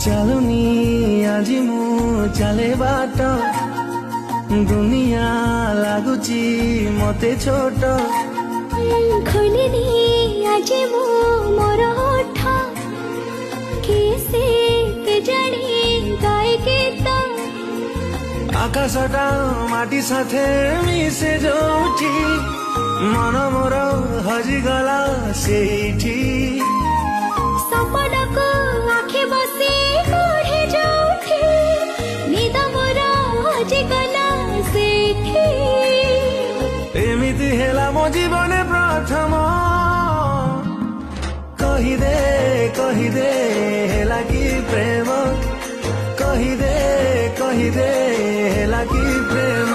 ଚାଲୁନି ଆଜି ମୁଁ ଚାଲେ ବାଟ ଦୁନିଆ ଲାଗୁଛି ମତେ ଛୋଟ ଖୋଲିନି ଆଜି ମୁଁ ମୋର ଓଠ କିସେ କେଜାଣି ଗାଏ ଗୀତ ଆକାଶଟା ମାଟି ସାଥେ ମିଶେ ଯୋଉଠି ମନ ମୋର ହଜିଗଲା ସେଇଠି ସପନକୁ ଆଖି ବସି କୋଢ଼େ ଯୋଉଠି ନିଦ ମୋର ହଜିଗଲା ସେଇଠି ଏମିତି ହେଲା ମୋ ଜୀବନେ ପ୍ରଥମ କହିଦେ ହେଲା କି ପ୍ରେମ କହିଦେ ହେଲା କି ପ୍ରେମ